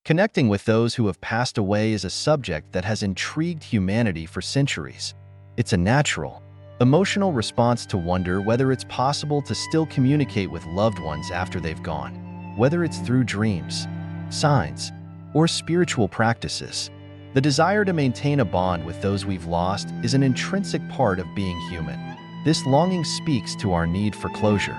Connecting with those who have passed away is a subject that has intrigued humanity for centuries. It's a natural, emotional response to wonder whether it's possible to still communicate with loved ones after they've gone, whether it's through dreams, signs, or spiritual practices. The desire to maintain a bond with those we've lost is an intrinsic part of being human. This longing speaks to our need for closure,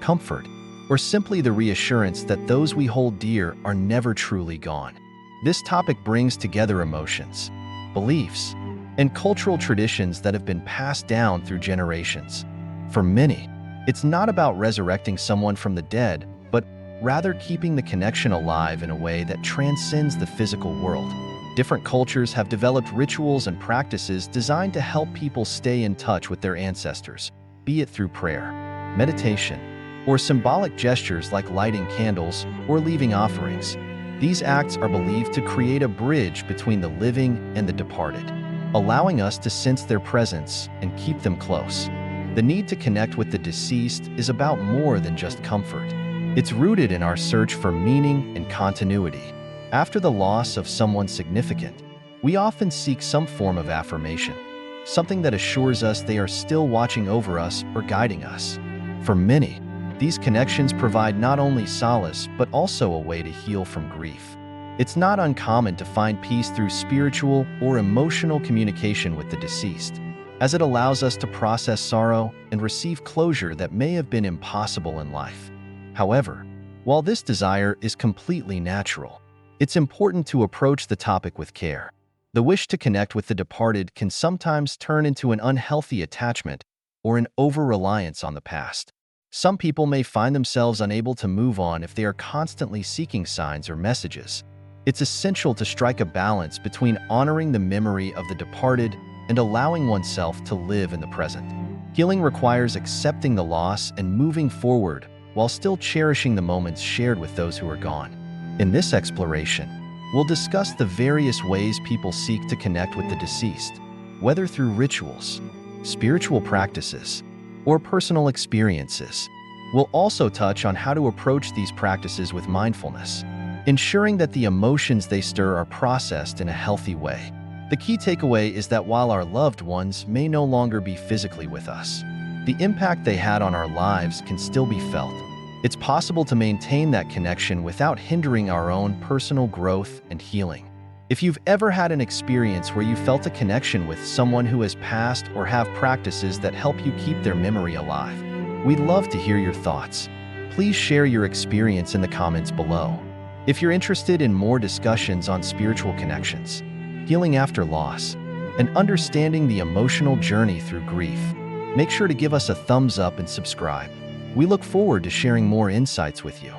comfort, or simply the reassurance that those we hold dear are never truly gone. This topic brings together emotions, beliefs, and cultural traditions that have been passed down through generations. For many, it's not about resurrecting someone from the dead, but rather keeping the connection alive in a way that transcends the physical world. Different cultures have developed rituals and practices designed to help people stay in touch with their ancestors, be it through prayer, meditation, or symbolic gestures like lighting candles or leaving offerings. These acts are believed to create a bridge between the living and the departed, allowing us to sense their presence and keep them close. The need to connect with the deceased is about more than just comfort. It's rooted in our search for meaning and continuity. After the loss of someone significant, we often seek some form of affirmation, something that assures us they are still watching over us or guiding us. For many, these connections provide not only solace but also a way to heal from grief. It's not uncommon to find peace through spiritual or emotional communication with the deceased, as it allows us to process sorrow and receive closure that may have been impossible in life. However, while this desire is completely natural, it's important to approach the topic with care. The wish to connect with the departed can sometimes turn into an unhealthy attachment or an over-reliance on the past. Some people may find themselves unable to move on if they are constantly seeking signs or messages. It's essential to strike a balance between honoring the memory of the departed and allowing oneself to live in the present. Healing requires accepting the loss and moving forward while still cherishing the moments shared with those who are gone. In this exploration, we'll discuss the various ways people seek to connect with the deceased, whether through rituals, spiritual practices, or personal experiences. We'll also touch on how to approach these practices with mindfulness, ensuring that the emotions they stir are processed in a healthy way. The key takeaway is that while our loved ones may no longer be physically with us, the impact they had on our lives can still be felt. It's possible to maintain that connection without hindering our own personal growth and healing. If you've ever had an experience where you felt a connection with someone who has passed or have practices that help you keep their memory alive, we'd love to hear your thoughts. Please share your experience in the comments below. If you're interested in more discussions on spiritual connections, healing after loss, and understanding the emotional journey through grief, make sure to give us a thumbs up and subscribe. We look forward to sharing more insights with you.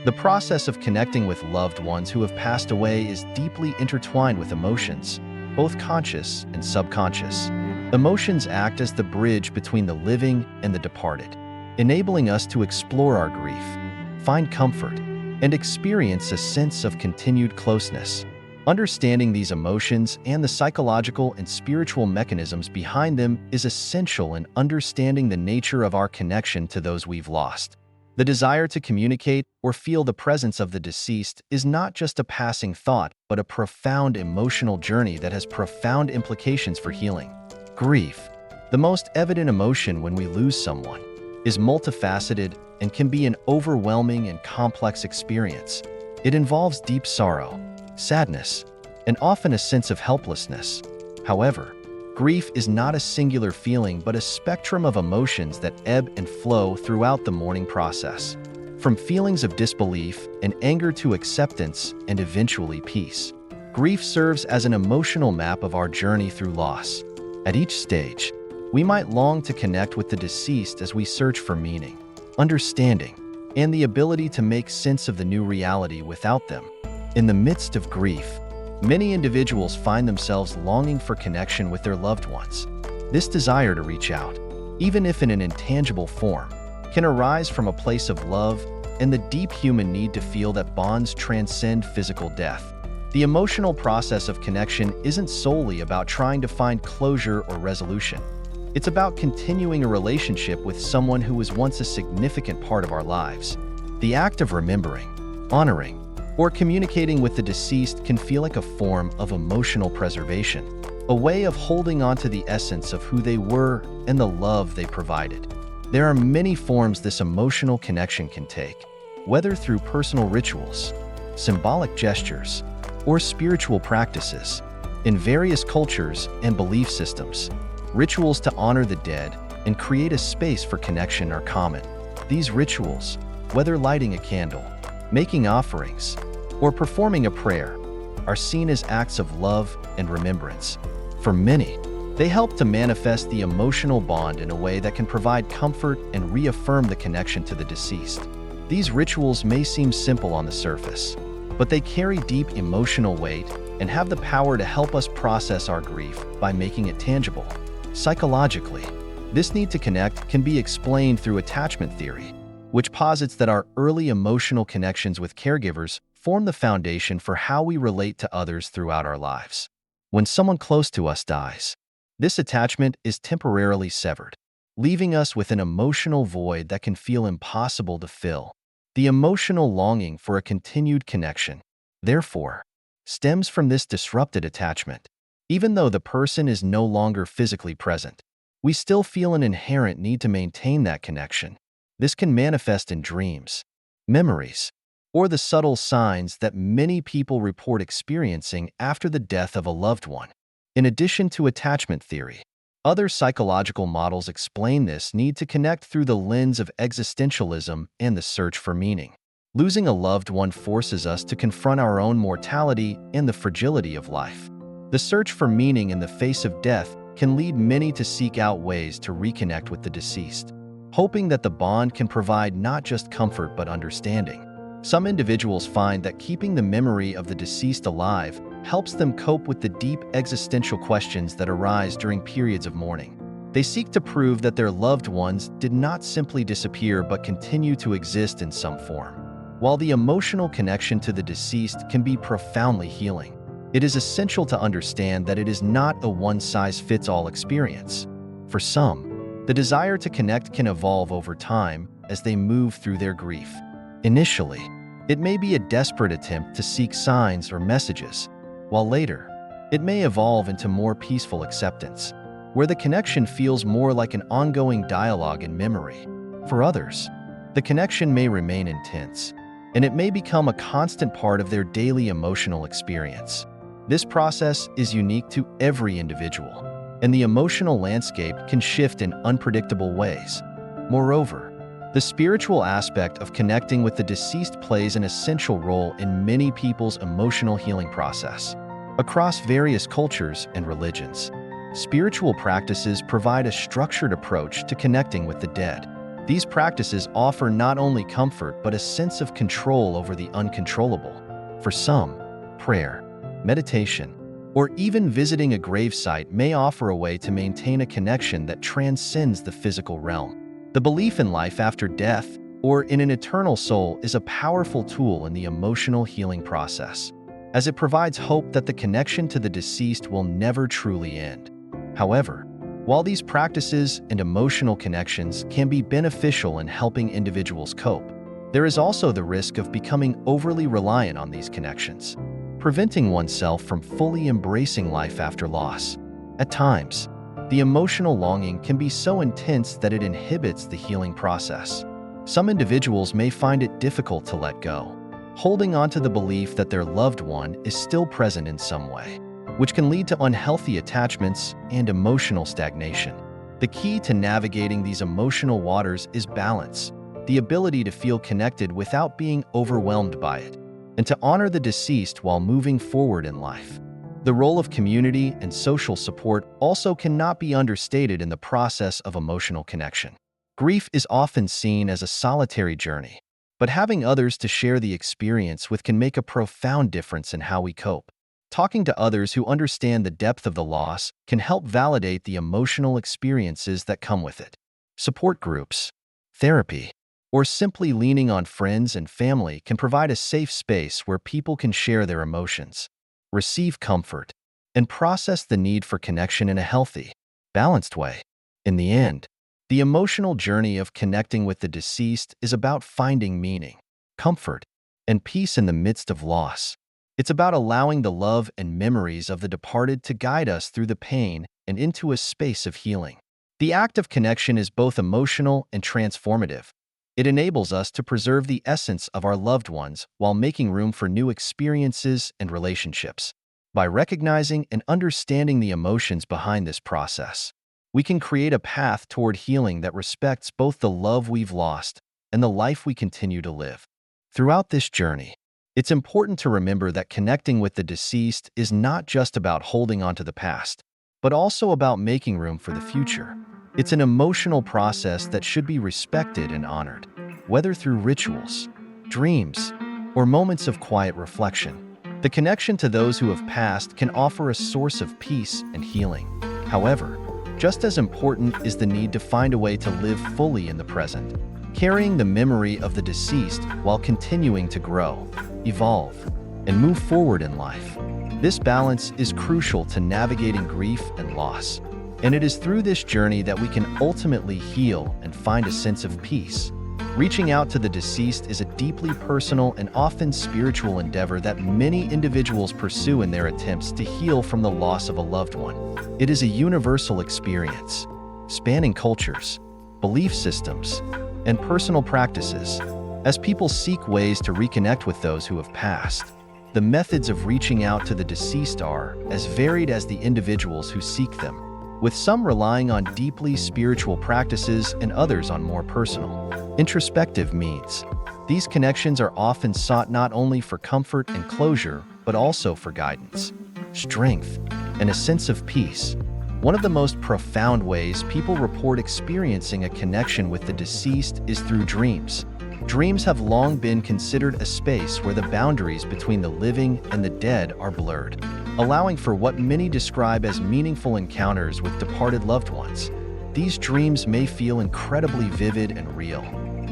The process of connecting with loved ones who have passed away is deeply intertwined with emotions, both conscious and subconscious. Emotions act as the bridge between the living and the departed, enabling us to explore our grief, find comfort, and experience a sense of continued closeness. Understanding these emotions and the psychological and spiritual mechanisms behind them is essential in understanding the nature of our connection to those we've lost. The desire to communicate or feel the presence of the deceased is not just a passing thought, but a profound emotional journey that has profound implications for healing. Grief, the most evident emotion when we lose someone, is multifaceted and can be an overwhelming and complex experience. It involves deep sorrow, sadness, and often a sense of helplessness. However, grief is not a singular feeling but a spectrum of emotions that ebb and flow throughout the mourning process, from feelings of disbelief and anger to acceptance and eventually peace. Grief serves as an emotional map of our journey through loss. At each stage, we might long to connect with the deceased as we search for meaning, understanding, and the ability to make sense of the new reality without them. In the midst of grief, many individuals find themselves longing for connection with their loved ones. This desire to reach out, even if in an intangible form, can arise from a place of love and the deep human need to feel that bonds transcend physical death. The emotional process of connection isn't solely about trying to find closure or resolution. It's about continuing a relationship with someone who was once a significant part of our lives. The act of remembering, honoring, or communicating with the deceased can feel like a form of emotional preservation, a way of holding on to the essence of who they were and the love they provided. There are many forms this emotional connection can take, whether through personal rituals, symbolic gestures, or spiritual practices. In various cultures and belief systems, rituals to honor the dead and create a space for connection are common. These rituals, whether lighting a candle, making offerings, or performing a prayer, are seen as acts of love and remembrance. For many, they help to manifest the emotional bond in a way that can provide comfort and reaffirm the connection to the deceased. These rituals may seem simple on the surface, but they carry deep emotional weight and have the power to help us process our grief by making it tangible. Psychologically, this need to connect can be explained through attachment theory, which posits that our early emotional connections with caregivers form the foundation for how we relate to others throughout our lives. When someone close to us dies, this attachment is temporarily severed, leaving us with an emotional void that can feel impossible to fill. The emotional longing for a continued connection, therefore, stems from this disrupted attachment. Even though the person is no longer physically present, we still feel an inherent need to maintain that connection. This can manifest in dreams, memories, or the subtle signs that many people report experiencing after the death of a loved one. In addition to attachment theory, other psychological models explain this need to connect through the lens of existentialism and the search for meaning. Losing a loved one forces us to confront our own mortality and the fragility of life. The search for meaning in the face of death can lead many to seek out ways to reconnect with the deceased, hoping that the bond can provide not just comfort but understanding. Some individuals find that keeping the memory of the deceased alive helps them cope with the deep existential questions that arise during periods of mourning. They seek to prove that their loved ones did not simply disappear but continue to exist in some form. While the emotional connection to the deceased can be profoundly healing, it is essential to understand that it is not a one-size-fits-all experience. For some, the desire to connect can evolve over time as they move through their grief. Initially, it may be a desperate attempt to seek signs or messages, while later, it may evolve into more peaceful acceptance, where the connection feels more like an ongoing dialogue in memory. For others, the connection may remain intense, and it may become a constant part of their daily emotional experience. This process is unique to every individual, and the emotional landscape can shift in unpredictable ways. Moreover, the spiritual aspect of connecting with the deceased plays an essential role in many people's emotional healing process. Across various cultures and religions, spiritual practices provide a structured approach to connecting with the dead. These practices offer not only comfort but a sense of control over the uncontrollable. For some, prayer, meditation, or even visiting a gravesite may offer a way to maintain a connection that transcends the physical realm. The belief in life after death, or in an eternal soul, is a powerful tool in the emotional healing process, as it provides hope that the connection to the deceased will never truly end. However, while these practices and emotional connections can be beneficial in helping individuals cope, there is also the risk of becoming overly reliant on these connections, preventing oneself from fully embracing life after loss. At times, the emotional longing can be so intense that it inhibits the healing process. Some individuals may find it difficult to let go, holding on to the belief that their loved one is still present in some way, which can lead to unhealthy attachments and emotional stagnation. The key to navigating these emotional waters is balance, the ability to feel connected without being overwhelmed by it, and to honor the deceased while moving forward in life. The role of community and social support also cannot be understated in the process of emotional connection. Grief is often seen as a solitary journey, but having others to share the experience with can make a profound difference in how we cope. Talking to others who understand the depth of the loss can help validate the emotional experiences that come with it. Support groups, therapy, or simply leaning on friends and family can provide a safe space where people can share their emotions, receive comfort, and process the need for connection in a healthy, balanced way. In the end, the emotional journey of connecting with the deceased is about finding meaning, comfort, and peace in the midst of loss. It's about allowing the love and memories of the departed to guide us through the pain and into a space of healing. The act of connection is both emotional and transformative. It enables us to preserve the essence of our loved ones while making room for new experiences and relationships. By recognizing and understanding the emotions behind this process, we can create a path toward healing that respects both the love we've lost and the life we continue to live. Throughout this journey, it's important to remember that connecting with the deceased is not just about holding on to the past, but also about making room for the future. It's an emotional process that should be respected and honored, whether through rituals, dreams, or moments of quiet reflection. The connection to those who have passed can offer a source of peace and healing. However, just as important is the need to find a way to live fully in the present, carrying the memory of the deceased while continuing to grow, evolve, and move forward in life. This balance is crucial to navigating grief and loss, and it is through this journey that we can ultimately heal and find a sense of peace. Reaching out to the deceased is a deeply personal and often spiritual endeavor that many individuals pursue in their attempts to heal from the loss of a loved one. It is a universal experience, spanning cultures, belief systems, and personal practices. As people seek ways to reconnect with those who have passed, the methods of reaching out to the deceased are as varied as the individuals who seek them, with some relying on deeply spiritual practices and others on more personal, introspective means. These connections are often sought not only for comfort and closure, but also for guidance, strength, and a sense of peace. One of the most profound ways people report experiencing a connection with the deceased is through dreams. Dreams have long been considered a space where the boundaries between the living and the dead are blurred, allowing for what many describe as meaningful encounters with departed loved ones. These dreams may feel incredibly vivid and real,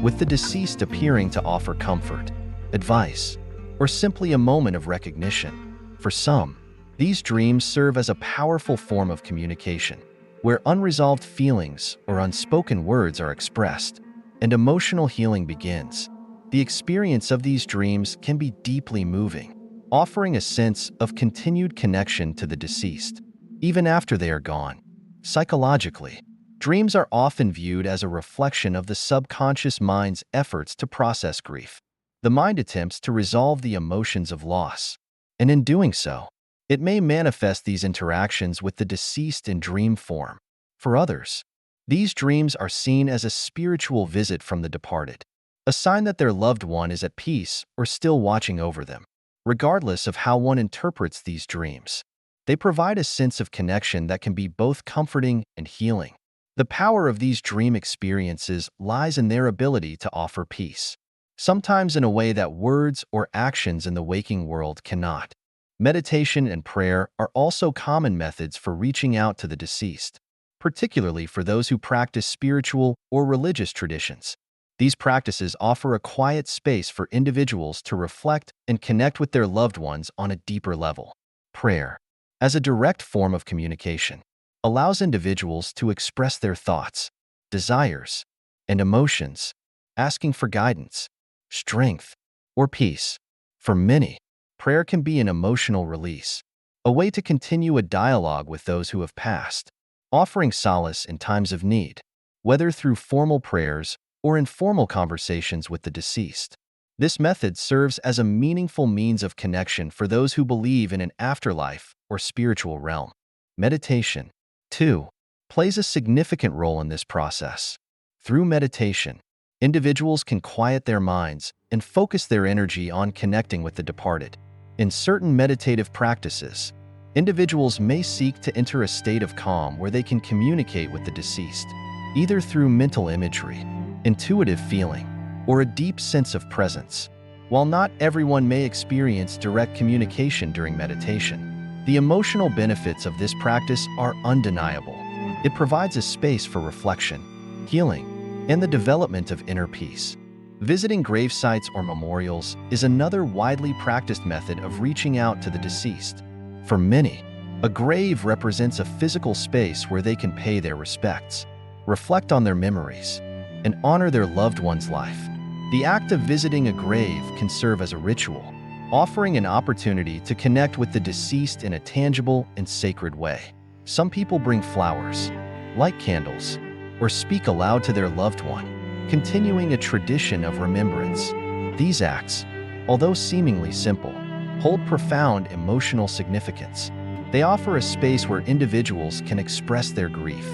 with the deceased appearing to offer comfort, advice, or simply a moment of recognition. For some, these dreams serve as a powerful form of communication, where unresolved feelings or unspoken words are expressed, and emotional healing begins. The experience of these dreams can be deeply moving, offering a sense of continued connection to the deceased, even after they are gone. Psychologically, dreams are often viewed as a reflection of the subconscious mind's efforts to process grief. The mind attempts to resolve the emotions of loss, and in doing so, it may manifest these interactions with the deceased in dream form. For others, these dreams are seen as a spiritual visit from the departed, a sign that their loved one is at peace or still watching over them. Regardless of how one interprets these dreams, they provide a sense of connection that can be both comforting and healing. The power of these dream experiences lies in their ability to offer peace, sometimes in a way that words or actions in the waking world cannot. Meditation and prayer are also common methods for reaching out to the deceased, particularly for those who practice spiritual or religious traditions. These practices offer a quiet space for individuals to reflect and connect with their loved ones on a deeper level. Prayer, as a direct form of communication, allows individuals to express their thoughts, desires, and emotions, asking for guidance, strength, or peace. For many, prayer can be an emotional release, a way to continue a dialogue with those who have passed, offering solace in times of need, whether through formal prayers or informal conversations with the deceased. This method serves as a meaningful means of connection for those who believe in an afterlife or spiritual realm. Meditation, too, plays a significant role in this process. Through meditation, individuals can quiet their minds and focus their energy on connecting with the departed. In certain meditative practices, individuals may seek to enter a state of calm where they can communicate with the deceased, either through mental imagery, intuitive feeling, or a deep sense of presence. While not everyone may experience direct communication during meditation, the emotional benefits of this practice are undeniable. It provides a space for reflection, healing, and the development of inner peace. Visiting grave sites or memorials is another widely practiced method of reaching out to the deceased. For many, a grave represents a physical space where they can pay their respects, reflect on their memories, and honor their loved one's life. The act of visiting a grave can serve as a ritual, offering an opportunity to connect with the deceased in a tangible and sacred way. Some people bring flowers, light candles, or speak aloud to their loved one, continuing a tradition of remembrance. These acts, although seemingly simple, hold profound emotional significance. They offer a space where individuals can express their grief,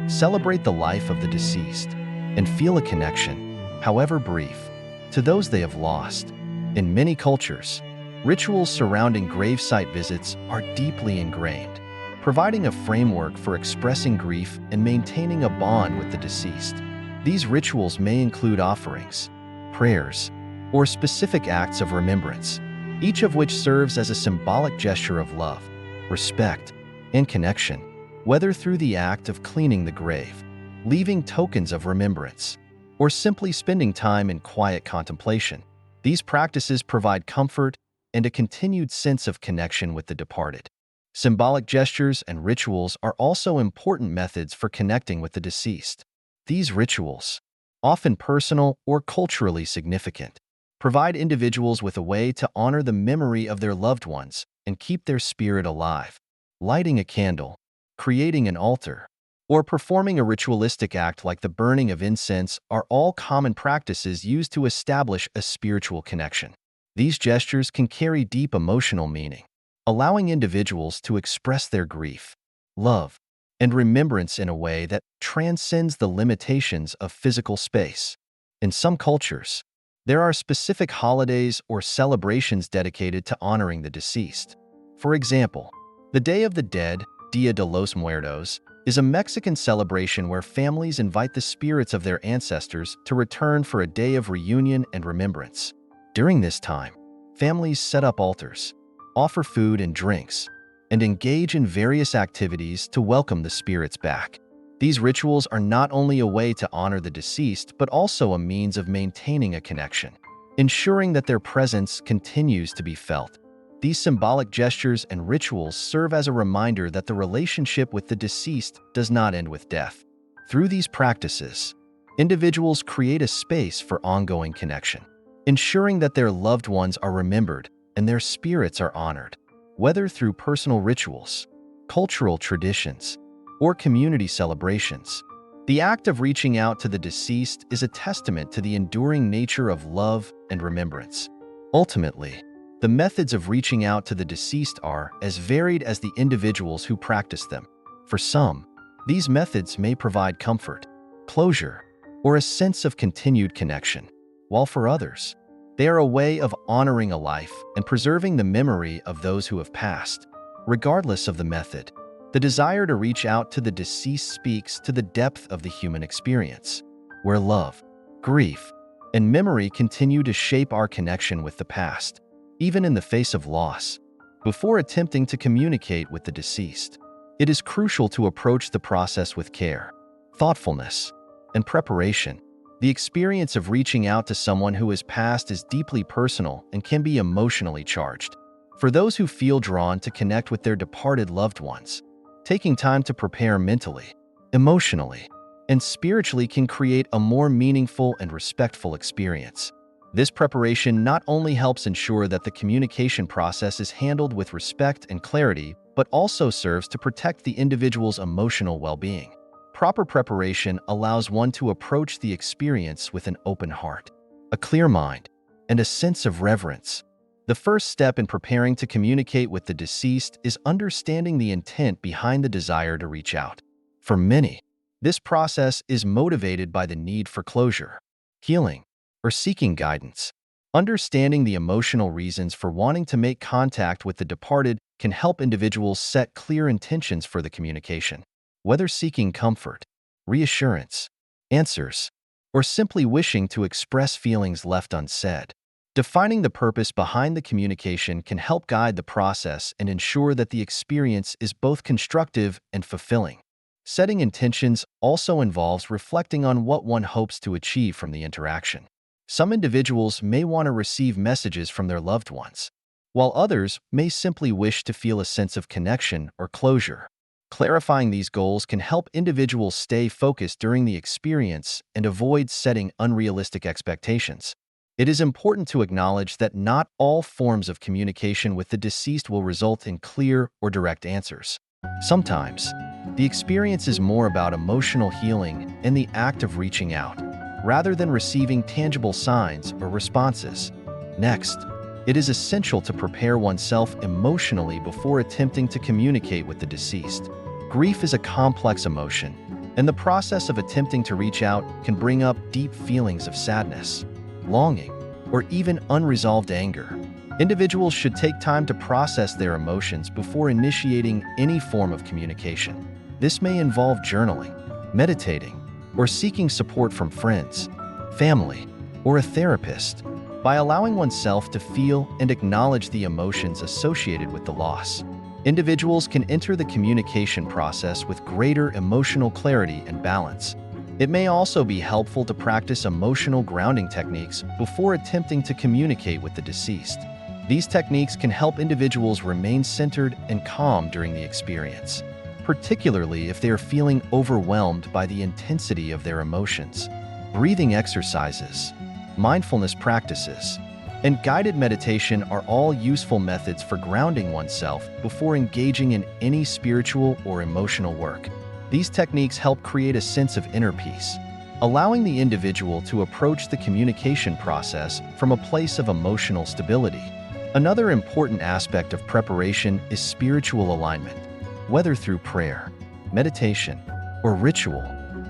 celebrate the life of the deceased, and feel a connection, however brief, to those they have lost. In many cultures, rituals surrounding gravesite visits are deeply ingrained, providing a framework for expressing grief and maintaining a bond with the deceased. These rituals may include offerings, prayers, or specific acts of remembrance, each of which serves as a symbolic gesture of love, respect, and connection, whether through the act of cleaning the grave, leaving tokens of remembrance, or simply spending time in quiet contemplation. These practices provide comfort and a continued sense of connection with the departed. Symbolic gestures and rituals are also important methods for connecting with the deceased. These rituals, often personal or culturally significant, provide individuals with a way to honor the memory of their loved ones and keep their spirit alive. Lighting a candle, creating an altar, or performing a ritualistic act like the burning of incense are all common practices used to establish a spiritual connection. These gestures can carry deep emotional meaning, allowing individuals to express their grief, love, and remembrance in a way that transcends the limitations of physical space. In some cultures, there are specific holidays or celebrations dedicated to honoring the deceased. For example, the Day of the Dead, Dia de los Muertos, is a Mexican celebration where families invite the spirits of their ancestors to return for a day of reunion and remembrance. During this time, families set up altars, offer food and drinks, and engage in various activities to welcome the spirits back. These rituals are not only a way to honor the deceased, but also a means of maintaining a connection, ensuring that their presence continues to be felt. These symbolic gestures and rituals serve as a reminder that the relationship with the deceased does not end with death. Through these practices, individuals create a space for ongoing connection, ensuring that their loved ones are remembered and their spirits are honored. Whether through personal rituals, cultural traditions, or community celebrations, the act of reaching out to the deceased is a testament to the enduring nature of love and remembrance. Ultimately, the methods of reaching out to the deceased are as varied as the individuals who practice them. For some, these methods may provide comfort, closure, or a sense of continued connection, while for others, they are a way of honoring a life and preserving the memory of those who have passed. Regardless of the method, the desire to reach out to the deceased speaks to the depth of the human experience, where love, grief, and memory continue to shape our connection with the past, even in the face of loss. Before attempting to communicate with the deceased, it is crucial to approach the process with care, thoughtfulness, and preparation. The experience of reaching out to someone who has passed is deeply personal and can be emotionally charged. For those who feel drawn to connect with their departed loved ones, taking time to prepare mentally, emotionally, and spiritually can create a more meaningful and respectful experience. This preparation not only helps ensure that the communication process is handled with respect and clarity, but also serves to protect the individual's emotional well-being. Proper preparation allows one to approach the experience with an open heart, a clear mind, and a sense of reverence. The first step in preparing to communicate with the deceased is understanding the intent behind the desire to reach out. For many, this process is motivated by the need for closure, healing, or seeking guidance. Understanding the emotional reasons for wanting to make contact with the departed can help individuals set clear intentions for the communication. Whether seeking comfort, reassurance, answers, or simply wishing to express feelings left unsaid, defining the purpose behind the communication can help guide the process and ensure that the experience is both constructive and fulfilling. Setting intentions also involves reflecting on what one hopes to achieve from the interaction. Some individuals may want to receive messages from their loved ones, while others may simply wish to feel a sense of connection or closure. Clarifying these goals can help individuals stay focused during the experience and avoid setting unrealistic expectations. It is important to acknowledge that not all forms of communication with the deceased will result in clear or direct answers. Sometimes, the experience is more about emotional healing and the act of reaching out, rather than receiving tangible signs or responses. Next, it is essential to prepare oneself emotionally before attempting to communicate with the deceased. Grief is a complex emotion, and the process of attempting to reach out can bring up deep feelings of sadness, longing, or even unresolved anger. Individuals should take time to process their emotions before initiating any form of communication. This may involve journaling, meditating, or seeking support from friends, family, or a therapist. By allowing oneself to feel and acknowledge the emotions associated with the loss, individuals can enter the communication process with greater emotional clarity and balance. It may also be helpful to practice emotional grounding techniques before attempting to communicate with the deceased. These techniques can help individuals remain centered and calm during the experience, particularly if they are feeling overwhelmed by the intensity of their emotions. Breathing exercises, mindfulness practices, and guided meditation are all useful methods for grounding oneself before engaging in any spiritual or emotional work. These techniques help create a sense of inner peace, allowing the individual to approach the communication process from a place of emotional stability. Another important aspect of preparation is spiritual alignment. Whether through prayer, meditation, or ritual,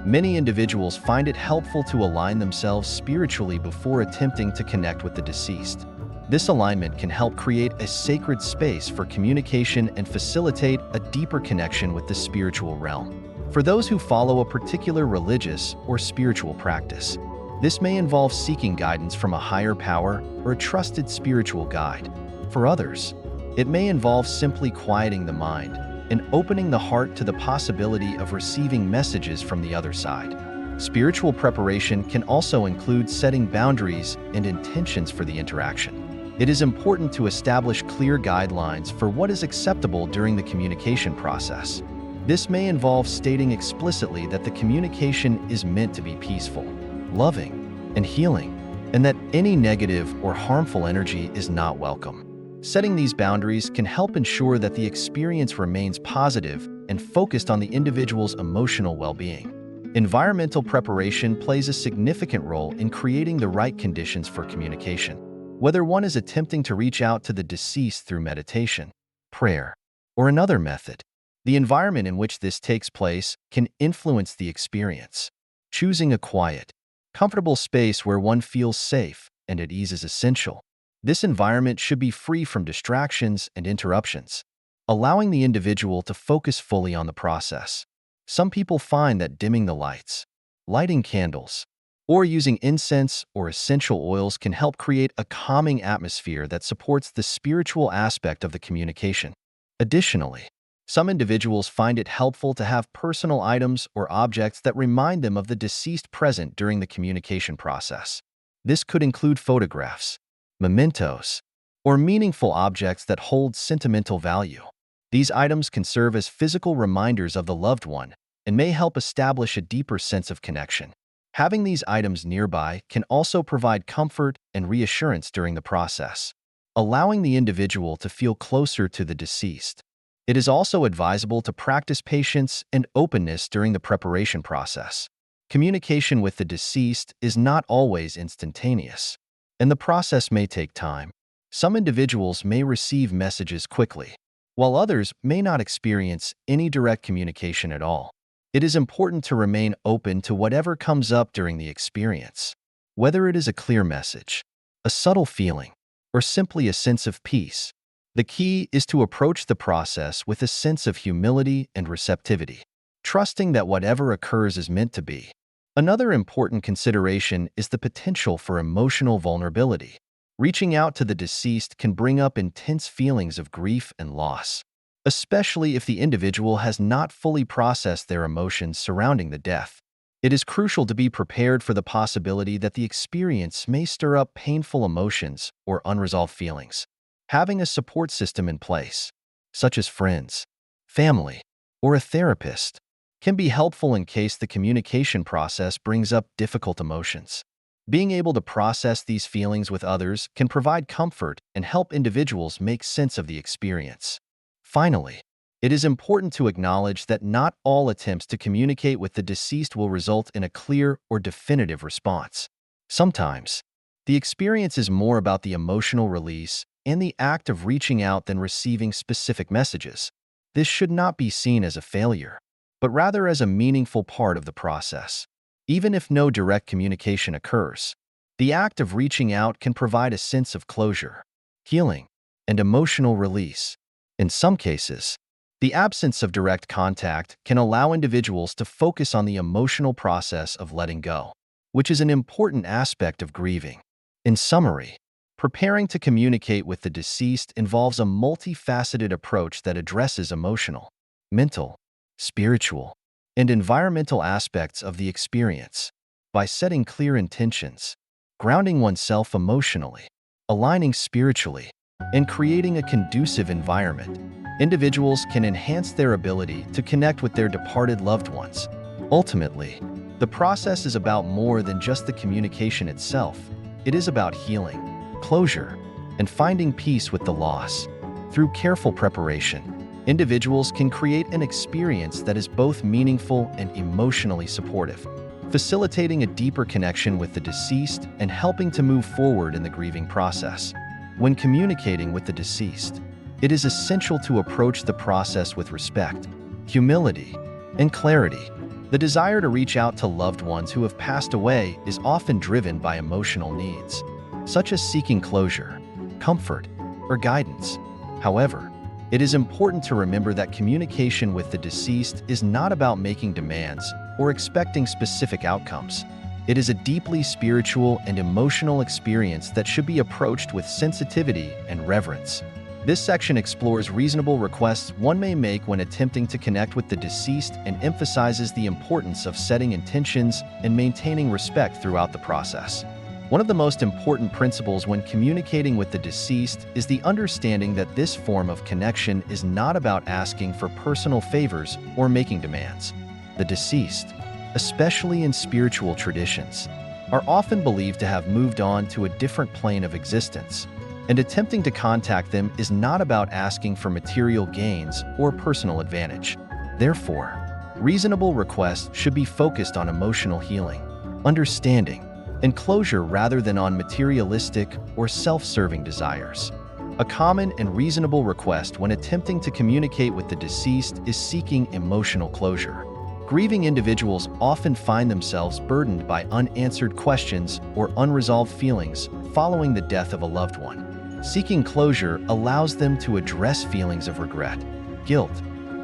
many individuals find it helpful to align themselves spiritually before attempting to connect with the deceased. This alignment can help create a sacred space for communication and facilitate a deeper connection with the spiritual realm. For those who follow a particular religious or spiritual practice, this may involve seeking guidance from a higher power or a trusted spiritual guide. For others, it may involve simply quieting the mind and opening the heart to the possibility of receiving messages from the other side. Spiritual preparation can also include setting boundaries and intentions for the interaction. It is important to establish clear guidelines for what is acceptable during the communication process. This may involve stating explicitly that the communication is meant to be peaceful, loving, and healing, and that any negative or harmful energy is not welcome. Setting these boundaries can help ensure that the experience remains positive and focused on the individual's emotional well-being. Environmental preparation plays a significant role in creating the right conditions for communication. Whether one is attempting to reach out to the deceased through meditation, prayer, or another method, the environment in which this takes place can influence the experience. Choosing a quiet, comfortable space where one feels safe and at ease is essential. This environment should be free from distractions and interruptions, allowing the individual to focus fully on the process. Some people find that dimming the lights, lighting candles, or using incense or essential oils can help create a calming atmosphere that supports the spiritual aspect of the communication. Additionally, some individuals find it helpful to have personal items or objects that remind them of the deceased present during the communication process. This could include photographs, mementos, or meaningful objects that hold sentimental value. These items can serve as physical reminders of the loved one and may help establish a deeper sense of connection. Having these items nearby can also provide comfort and reassurance during the process, allowing the individual to feel closer to the deceased. It is also advisable to practice patience and openness during the preparation process. Communication with the deceased is not always instantaneous, and the process may take time. Some individuals may receive messages quickly, while others may not experience any direct communication at all. It is important to remain open to whatever comes up during the experience, whether it is a clear message, a subtle feeling, or simply a sense of peace. The key is to approach the process with a sense of humility and receptivity, trusting that whatever occurs is meant to be. Another important consideration is the potential for emotional vulnerability. Reaching out to the deceased can bring up intense feelings of grief and loss, especially if the individual has not fully processed their emotions surrounding the death. It is crucial to be prepared for the possibility that the experience may stir up painful emotions or unresolved feelings. Having a support system in place, such as friends, family, or a therapist, can be helpful in case the communication process brings up difficult emotions. Being able to process these feelings with others can provide comfort and help individuals make sense of the experience. Finally, it is important to acknowledge that not all attempts to communicate with the deceased will result in a clear or definitive response. Sometimes, the experience is more about the emotional release and the act of reaching out than receiving specific messages. This should not be seen as a failure, but rather as a meaningful part of the process. Even if no direct communication occurs, the act of reaching out can provide a sense of closure, healing, and emotional release. In some cases, the absence of direct contact can allow individuals to focus on the emotional process of letting go, which is an important aspect of grieving. In summary, preparing to communicate with the deceased involves a multifaceted approach that addresses emotional, mental, spiritual, and environmental aspects of the experience. By setting clear intentions, grounding oneself emotionally, aligning spiritually, and creating a conducive environment, individuals can enhance their ability to connect with their departed loved ones. Ultimately, the process is about more than just the communication itself. It is about healing, closure, and finding peace with the loss. Through careful preparation, individuals can create an experience that is both meaningful and emotionally supportive, facilitating a deeper connection with the deceased and helping to move forward in the grieving process. When communicating with the deceased, it is essential to approach the process with respect, humility, and clarity. The desire to reach out to loved ones who have passed away is often driven by emotional needs, such as seeking closure, comfort, or guidance. However, it is important to remember that communication with the deceased is not about making demands or expecting specific outcomes. It is a deeply spiritual and emotional experience that should be approached with sensitivity and reverence. This section explores reasonable requests one may make when attempting to connect with the deceased and emphasizes the importance of setting intentions and maintaining respect throughout the process. One of the most important principles when communicating with the deceased is the understanding that this form of connection is not about asking for personal favors or making demands. The deceased, especially in spiritual traditions, are often believed to have moved on to a different plane of existence, and attempting to contact them is not about asking for material gains or personal advantage. Therefore, reasonable requests should be focused on emotional healing, understanding, and closure rather than on materialistic or self-serving desires. A common and reasonable request when attempting to communicate with the deceased is seeking emotional closure. Grieving individuals often find themselves burdened by unanswered questions or unresolved feelings following the death of a loved one. Seeking closure allows them to address feelings of regret, guilt,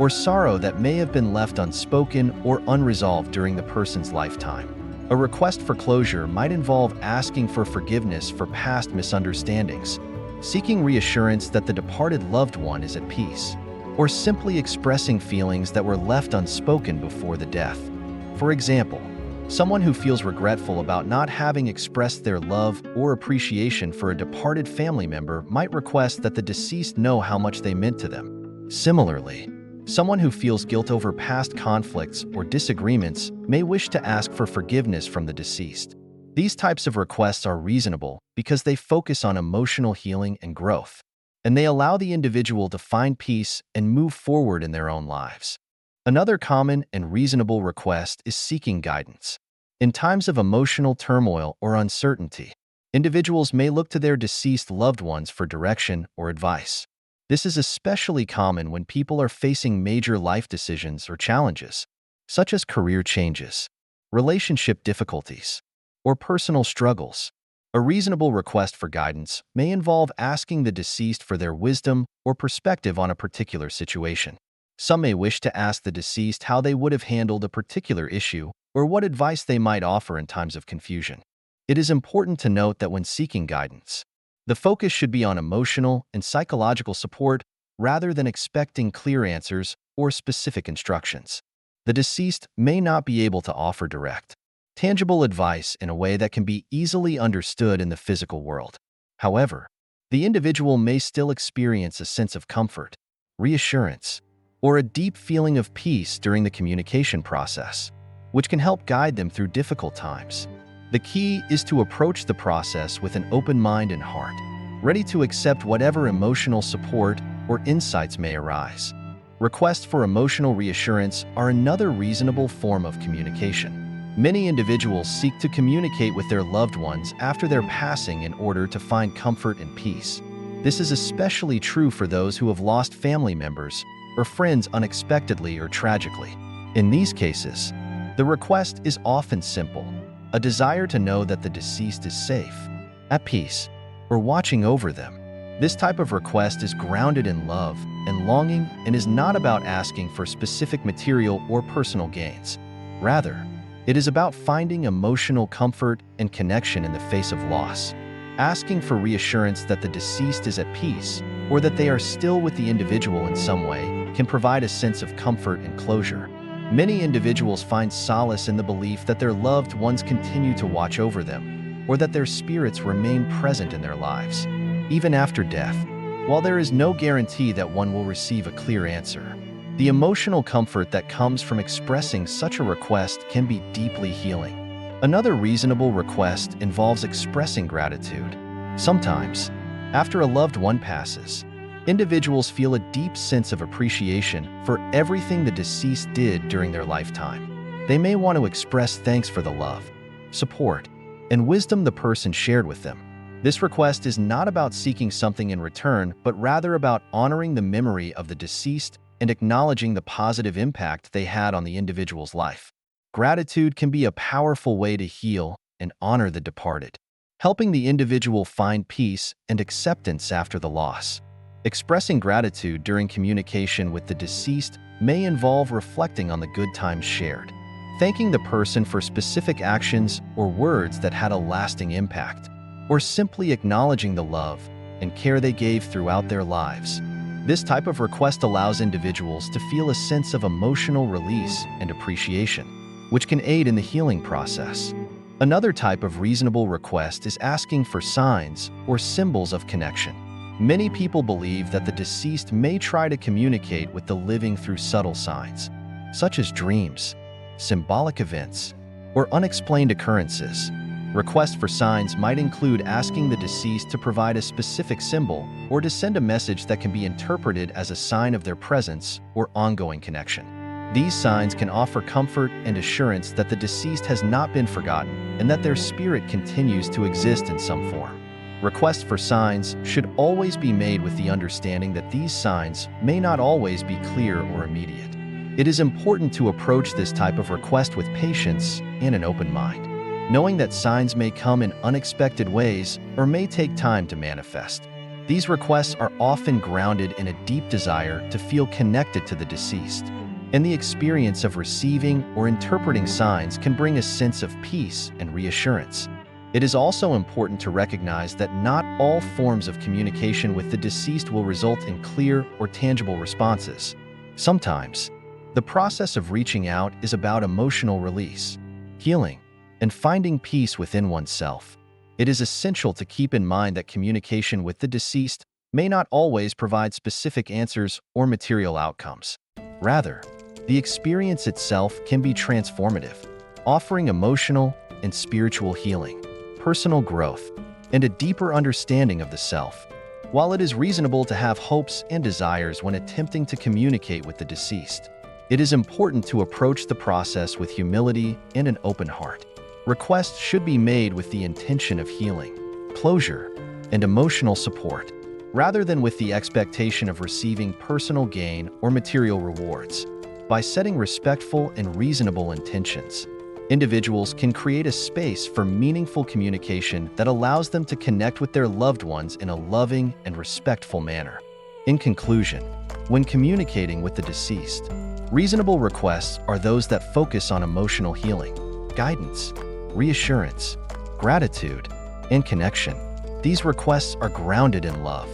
or sorrow that may have been left unspoken or unresolved during the person's lifetime. A request for closure might involve asking for forgiveness for past misunderstandings, seeking reassurance that the departed loved one is at peace, or simply expressing feelings that were left unspoken before the death. For example, someone who feels regretful about not having expressed their love or appreciation for a departed family member might request that the deceased know how much they meant to them. Similarly, someone who feels guilt over past conflicts or disagreements may wish to ask for forgiveness from the deceased. These types of requests are reasonable because they focus on emotional healing and growth, and they allow the individual to find peace and move forward in their own lives. Another common and reasonable request is seeking guidance. In times of emotional turmoil or uncertainty, individuals may look to their deceased loved ones for direction or advice. This is especially common when people are facing major life decisions or challenges, such as career changes, relationship difficulties, or personal struggles. A reasonable request for guidance may involve asking the deceased for their wisdom or perspective on a particular situation. Some may wish to ask the deceased how they would have handled a particular issue or what advice they might offer in times of confusion. It is important to note that when seeking guidance, the focus should be on emotional and psychological support rather than expecting clear answers or specific instructions. The deceased may not be able to offer direct, tangible advice in a way that can be easily understood in the physical world. However, the individual may still experience a sense of comfort, reassurance, or a deep feeling of peace during the communication process, which can help guide them through difficult times. The key is to approach the process with an open mind and heart, ready to accept whatever emotional support or insights may arise. Requests for emotional reassurance are another reasonable form of communication. Many individuals seek to communicate with their loved ones after their passing in order to find comfort and peace. This is especially true for those who have lost family members or friends unexpectedly or tragically. In these cases, the request is often simple: a desire to know that the deceased is safe, at peace, or watching over them. This type of request is grounded in love and longing and is not about asking for specific material or personal gains. Rather, it is about finding emotional comfort and connection in the face of loss. Asking for reassurance that the deceased is at peace or that they are still with the individual in some way can provide a sense of comfort and closure. Many individuals find solace in the belief that their loved ones continue to watch over them, or that their spirits remain present in their lives, even after death. While there is no guarantee that one will receive a clear answer, the emotional comfort that comes from expressing such a request can be deeply healing. Another reasonable request involves expressing gratitude. Sometimes, after a loved one passes, individuals feel a deep sense of appreciation for everything the deceased did during their lifetime. They may want to express thanks for the love, support, and wisdom the person shared with them. This request is not about seeking something in return, but rather about honoring the memory of the deceased and acknowledging the positive impact they had on the individual's life. Gratitude can be a powerful way to heal and honor the departed, helping the individual find peace and acceptance after the loss. Expressing gratitude during communication with the deceased may involve reflecting on the good times shared, thanking the person for specific actions or words that had a lasting impact, or simply acknowledging the love and care they gave throughout their lives. This type of request allows individuals to feel a sense of emotional release and appreciation, which can aid in the healing process. Another type of reasonable request is asking for signs or symbols of connection. Many people believe that the deceased may try to communicate with the living through subtle signs, such as dreams, symbolic events, or unexplained occurrences. Requests for signs might include asking the deceased to provide a specific symbol or to send a message that can be interpreted as a sign of their presence or ongoing connection. These signs can offer comfort and assurance that the deceased has not been forgotten and that their spirit continues to exist in some form. Requests for signs should always be made with the understanding that these signs may not always be clear or immediate. It is important to approach this type of request with patience and an open mind, knowing that signs may come in unexpected ways or may take time to manifest. These requests are often grounded in a deep desire to feel connected to the deceased, and the experience of receiving or interpreting signs can bring a sense of peace and reassurance. It is also important to recognize that not all forms of communication with the deceased will result in clear or tangible responses. Sometimes, the process of reaching out is about emotional release, healing, and finding peace within oneself. It is essential to keep in mind that communication with the deceased may not always provide specific answers or material outcomes. Rather, the experience itself can be transformative, offering emotional and spiritual healing, personal growth, and a deeper understanding of the self. While it is reasonable to have hopes and desires when attempting to communicate with the deceased, it is important to approach the process with humility and an open heart. Requests should be made with the intention of healing, closure, and emotional support, rather than with the expectation of receiving personal gain or material rewards. By setting respectful and reasonable intentions, individuals can create a space for meaningful communication that allows them to connect with their loved ones in a loving and respectful manner. In conclusion, when communicating with the deceased, reasonable requests are those that focus on emotional healing, guidance, reassurance, gratitude, and connection. These requests are grounded in love,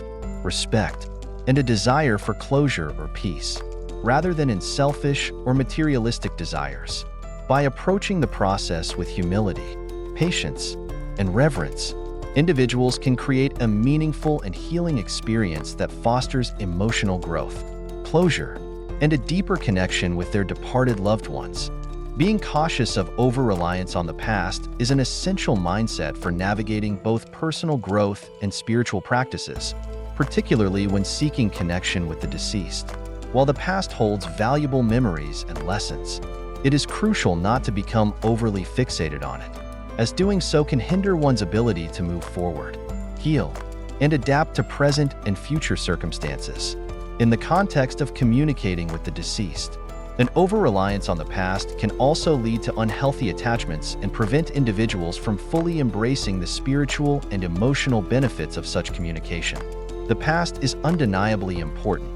respect, and a desire for closure or peace, rather than in selfish or materialistic desires. By approaching the process with humility, patience, and reverence, individuals can create a meaningful and healing experience that fosters emotional growth, closure, and a deeper connection with their departed loved ones. Being cautious of over-reliance on the past is an essential mindset for navigating both personal growth and spiritual practices, particularly when seeking connection with the deceased. While the past holds valuable memories and lessons, it is crucial not to become overly fixated on it, as doing so can hinder one's ability to move forward, heal, and adapt to present and future circumstances. In the context of communicating with the deceased, an over-reliance on the past can also lead to unhealthy attachments and prevent individuals from fully embracing the spiritual and emotional benefits of such communication. The past is undeniably important,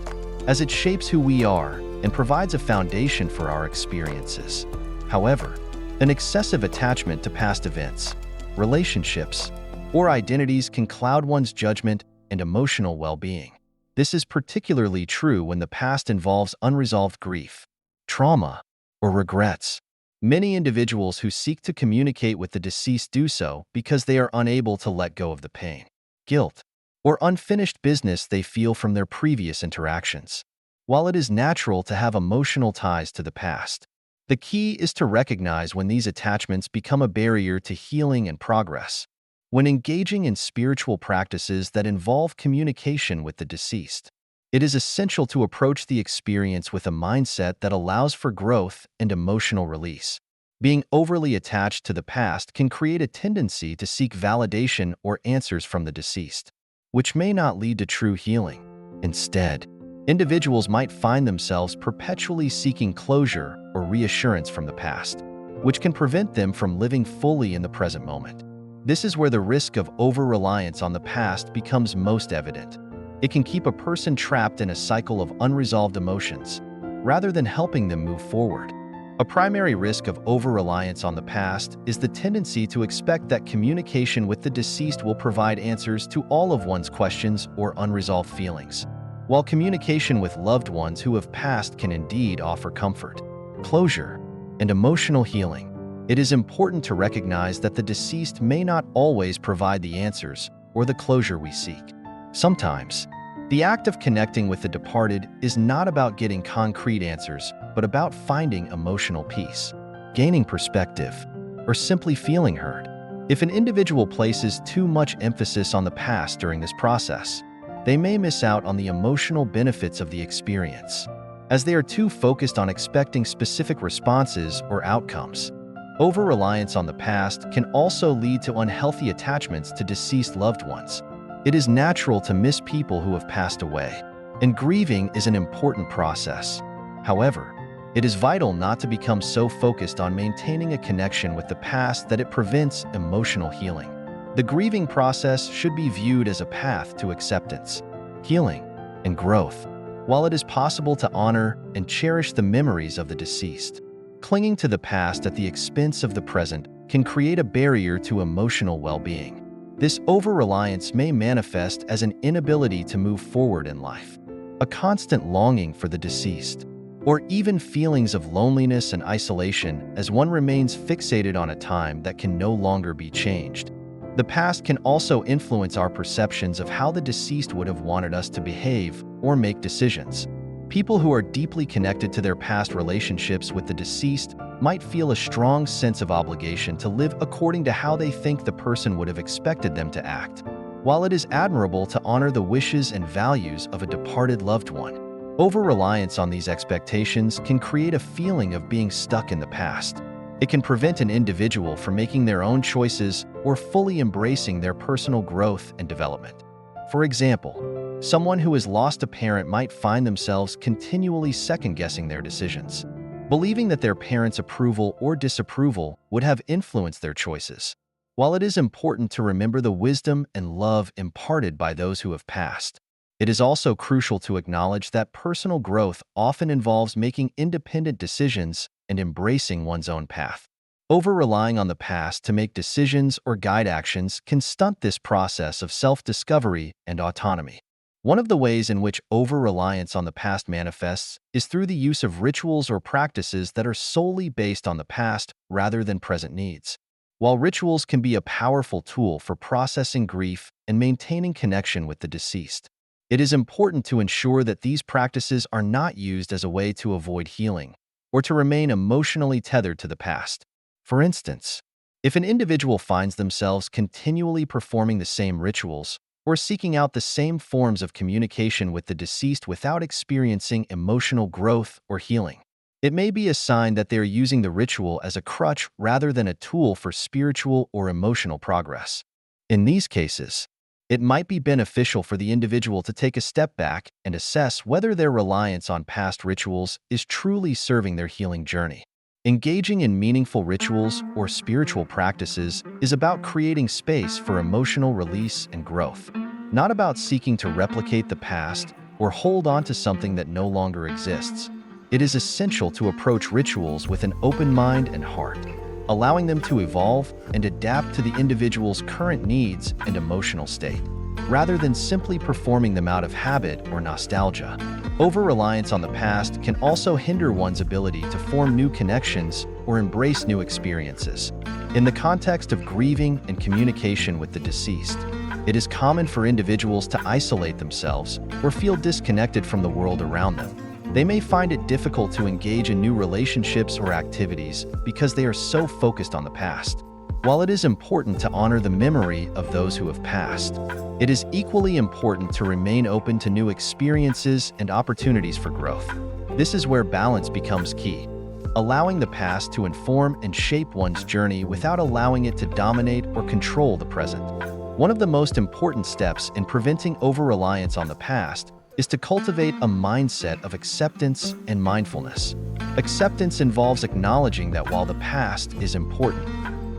as it shapes who we are and provides a foundation for our experiences. However, an excessive attachment to past events, relationships, or identities can cloud one's judgment and emotional well-being. This is particularly true when the past involves unresolved grief, trauma, or regrets. Many individuals who seek to communicate with the deceased do so because they are unable to let go of the pain, guilt, or unfinished business they feel from their previous interactions. While it is natural to have emotional ties to the past, the key is to recognize when these attachments become a barrier to healing and progress. When engaging in spiritual practices that involve communication with the deceased, it is essential to approach the experience with a mindset that allows for growth and emotional release. Being overly attached to the past can create a tendency to seek validation or answers from the deceased, which may not lead to true healing. Instead, individuals might find themselves perpetually seeking closure or reassurance from the past, which can prevent them from living fully in the present moment. This is where the risk of over-reliance on the past becomes most evident. It can keep a person trapped in a cycle of unresolved emotions, rather than helping them move forward. A primary risk of over-reliance on the past is the tendency to expect that communication with the deceased will provide answers to all of one's questions or unresolved feelings. While communication with loved ones who have passed can indeed offer comfort, closure, and emotional healing, it is important to recognize that the deceased may not always provide the answers or the closure we seek. Sometimes, the act of connecting with the departed is not about getting concrete answers, but about finding emotional peace, gaining perspective, or simply feeling heard. If an individual places too much emphasis on the past during this process, they may miss out on the emotional benefits of the experience, as they are too focused on expecting specific responses or outcomes. Over-reliance on the past can also lead to unhealthy attachments to deceased loved ones. It is natural to miss people who have passed away, and grieving is an important process. However, it is vital not to become so focused on maintaining a connection with the past that it prevents emotional healing. The grieving process should be viewed as a path to acceptance, healing, and growth. While it is possible to honor and cherish the memories of the deceased, clinging to the past at the expense of the present can create a barrier to emotional well-being. This over-reliance may manifest as an inability to move forward in life, a constant longing for the deceased, or even feelings of loneliness and isolation as one remains fixated on a time that can no longer be changed. The past can also influence our perceptions of how the deceased would have wanted us to behave or make decisions. People who are deeply connected to their past relationships with the deceased might feel a strong sense of obligation to live according to how they think the person would have expected them to act. While it is admirable to honor the wishes and values of a departed loved one, over-reliance on these expectations can create a feeling of being stuck in the past. It can prevent an individual from making their own choices or fully embracing their personal growth and development. For example, someone who has lost a parent might find themselves continually second-guessing their decisions, believing that their parents' approval or disapproval would have influenced their choices. While it is important to remember the wisdom and love imparted by those who have passed, it is also crucial to acknowledge that personal growth often involves making independent decisions and embracing one's own path. Over-relying on the past to make decisions or guide actions can stunt this process of self-discovery and autonomy. One of the ways in which over-reliance on the past manifests is through the use of rituals or practices that are solely based on the past rather than present needs. While rituals can be a powerful tool for processing grief and maintaining connection with the deceased, it is important to ensure that these practices are not used as a way to avoid healing or to remain emotionally tethered to the past. For instance, if an individual finds themselves continually performing the same rituals or seeking out the same forms of communication with the deceased without experiencing emotional growth or healing, it may be a sign that they are using the ritual as a crutch rather than a tool for spiritual or emotional progress. In these cases, it might be beneficial for the individual to take a step back and assess whether their reliance on past rituals is truly serving their healing journey. Engaging in meaningful rituals or spiritual practices is about creating space for emotional release and growth, not about seeking to replicate the past or hold on to something that no longer exists. It is essential to approach rituals with an open mind and heart, allowing them to evolve and adapt to the individual's current needs and emotional state, rather than simply performing them out of habit or nostalgia. Over-reliance on the past can also hinder one's ability to form new connections or embrace new experiences. In the context of grieving and communication with the deceased, it is common for individuals to isolate themselves or feel disconnected from the world around them. They may find it difficult to engage in new relationships or activities because they are so focused on the past. While it is important to honor the memory of those who have passed, it is equally important to remain open to new experiences and opportunities for growth. This is where balance becomes key, allowing the past to inform and shape one's journey without allowing it to dominate or control the present. One of the most important steps in preventing over-reliance on the past is to cultivate a mindset of acceptance and mindfulness. Acceptance involves acknowledging that while the past is important,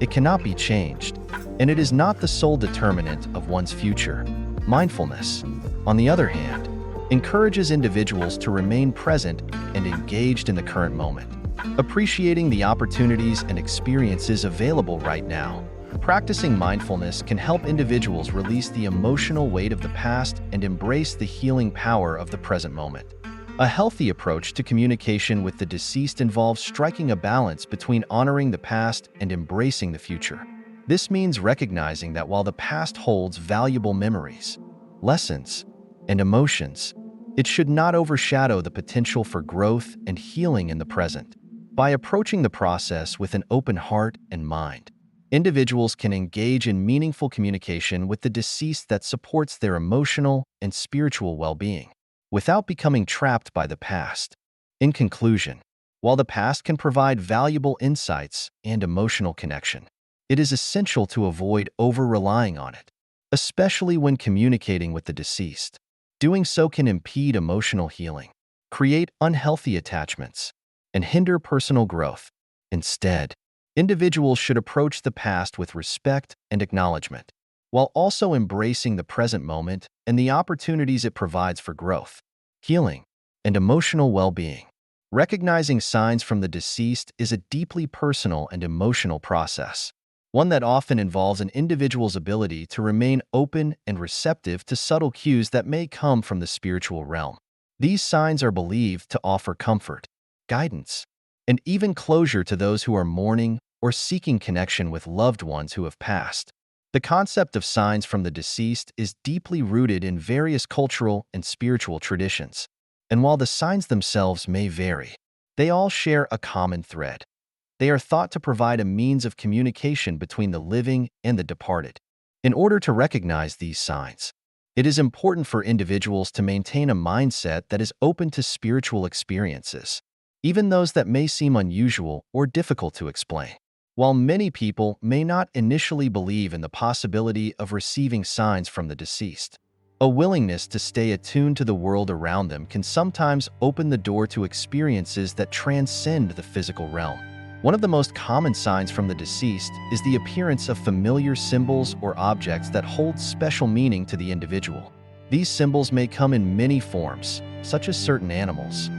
it cannot be changed, and it is not the sole determinant of one's future. Mindfulness, on the other hand, encourages individuals to remain present and engaged in the current moment, appreciating the opportunities and experiences available right now. Practicing mindfulness can help individuals release the emotional weight of the past and embrace the healing power of the present moment. A healthy approach to communication with the deceased involves striking a balance between honoring the past and embracing the future. This means recognizing that while the past holds valuable memories, lessons, and emotions, it should not overshadow the potential for growth and healing in the present. By approaching the process with an open heart and mind, individuals can engage in meaningful communication with the deceased that supports their emotional and spiritual well-being, without becoming trapped by the past. In conclusion, while the past can provide valuable insights and emotional connection, it is essential to avoid over-relying on it, especially when communicating with the deceased. Doing so can impede emotional healing, create unhealthy attachments, and hinder personal growth. Instead, individuals should approach the past with respect and acknowledgement, while also embracing the present moment and the opportunities it provides for growth, healing, and emotional well-being. Recognizing signs from the deceased is a deeply personal and emotional process, one that often involves an individual's ability to remain open and receptive to subtle cues that may come from the spiritual realm. These signs are believed to offer comfort, guidance, and even closure to those who are mourning or seeking connection with loved ones who have passed. The concept of signs from the deceased is deeply rooted in various cultural and spiritual traditions, and while the signs themselves may vary, they all share a common thread. They are thought to provide a means of communication between the living and the departed. In order to recognize these signs, it is important for individuals to maintain a mindset that is open to spiritual experiences, even those that may seem unusual or difficult to explain. While many people may not initially believe in the possibility of receiving signs from the deceased, a willingness to stay attuned to the world around them can sometimes open the door to experiences that transcend the physical realm. One of the most common signs from the deceased is the appearance of familiar symbols or objects that hold special meaning to the individual. These symbols may come in many forms, such as certain animals,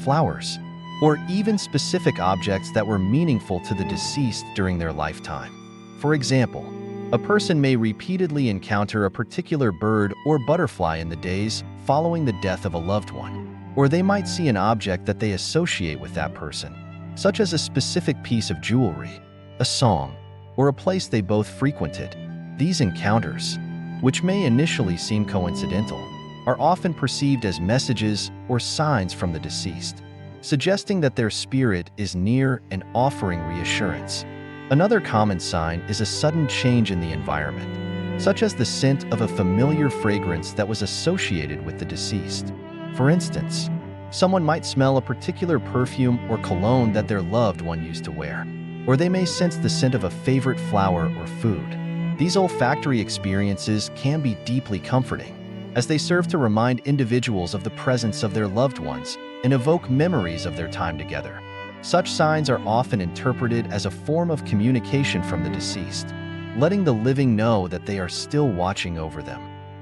flowers, or even specific objects that were meaningful to the deceased during their lifetime. For example, a person may repeatedly encounter a particular bird or butterfly in the days following the death of a loved one, or they might see an object that they associate with that person, such as a specific piece of jewelry, a song, or a place they both frequented. These encounters, which may initially seem coincidental, are often perceived as messages or signs from the deceased. suggesting that their spirit is near and offering reassurance. Another common sign is a sudden change in the environment, such as the scent of a familiar fragrance that was associated with the deceased. For instance, someone might smell a particular perfume or cologne that their loved one used to wear, or they may sense the scent of a favorite flower or food. These olfactory experiences can be deeply comforting, as they serve to remind individuals of the presence of their loved ones and evoke memories of their time together. Such signs are often interpreted as a form of communication from the deceased, letting the living know that they are still watching over them.